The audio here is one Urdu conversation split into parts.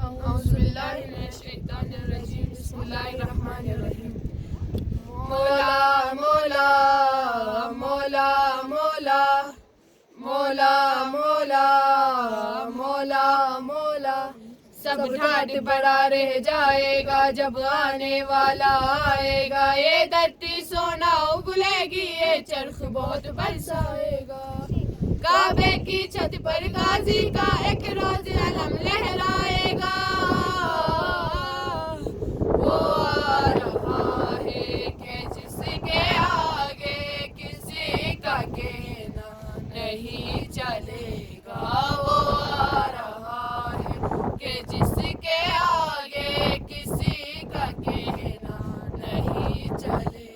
اعوذ باللہ من الشیطان الرجیم بسم اللہ الرحمن الرحیم مولا مولا مولا مولا مولا مولا مولا مولا سب ٹھاٹ بڑا رہ جائے گا جب آنے والا آئے گا یہ دھرتی سونا اگلے گی یہ چرخ بہت برسائے گا کعبے کی چھت پر غازی کا ایک روز علم لہرائے گا وہ آ رہا ہے کہ جس کے آگے کسی کا کہنا نہیں چلے گا وہ آ رہا ہے کہ جس کے آگے کسی کا کہنا نہیں چلے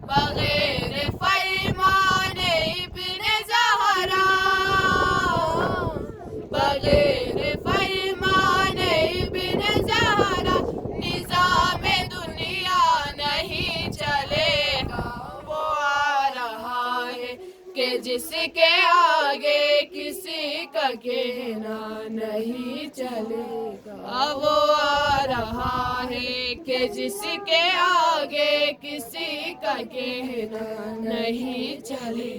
بغیر فرمان ابن زہرا بغیر فرمان ابن زہرا نظام دنیا نہیں چلے گا وہ آ رہا ہے کہ جس کے آگے کسی کا کہنا نہیں چلے گا وہ آ رہا ہے کہ جس کے آگے کسی کا کہنا نہیں چلے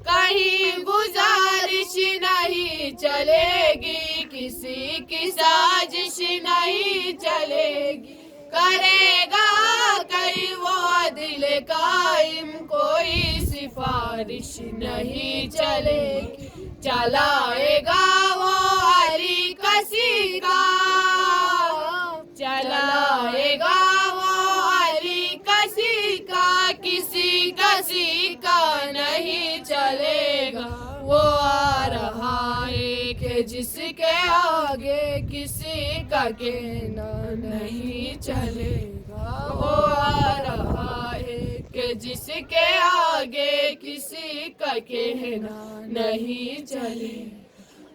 کہیں گزارش نہیں چلے گی کسی کی سازش نہیں چلے گی کرے گا کئی وہ عدل قائم کوئی سفارش نہیں چلے گی چلائے گا وہ علی کسی کا چلائے گا وہ علی کسی کا کسی کا نہیں چلے گا وہ آ رہا ہے کہ جس کے آگے کسی کا کہنا نہیں چلے گا وہ آ رہا ہے کہ جس کے آگے کسی کا کہنا نہیں چلے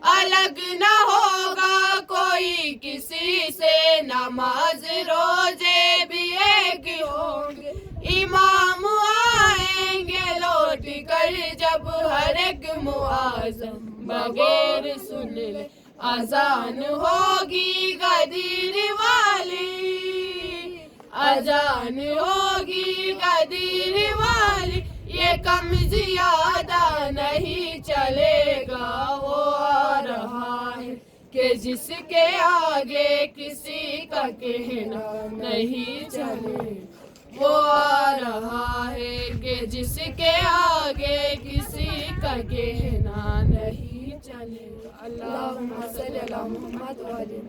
الگ نہ ہوگا کوئی کسی سے نماز روزے بھی ایک ہوں گے امام آئیں گے لوٹ کر جب ہر ایک معظم بغیر سن لے اذان ہوگی غدیر والی اذان ہوگی غدیر والی یہ کم زیادہ نہیں چلے گا وہ آ رہا ہے کہ جس کے آگے کسی کا کہنا نہیں چلے وہ آ رہا ہے کہ جس کے آگے کسی کا کہنا نہیں چلے اللہم صلی علی محمد و علی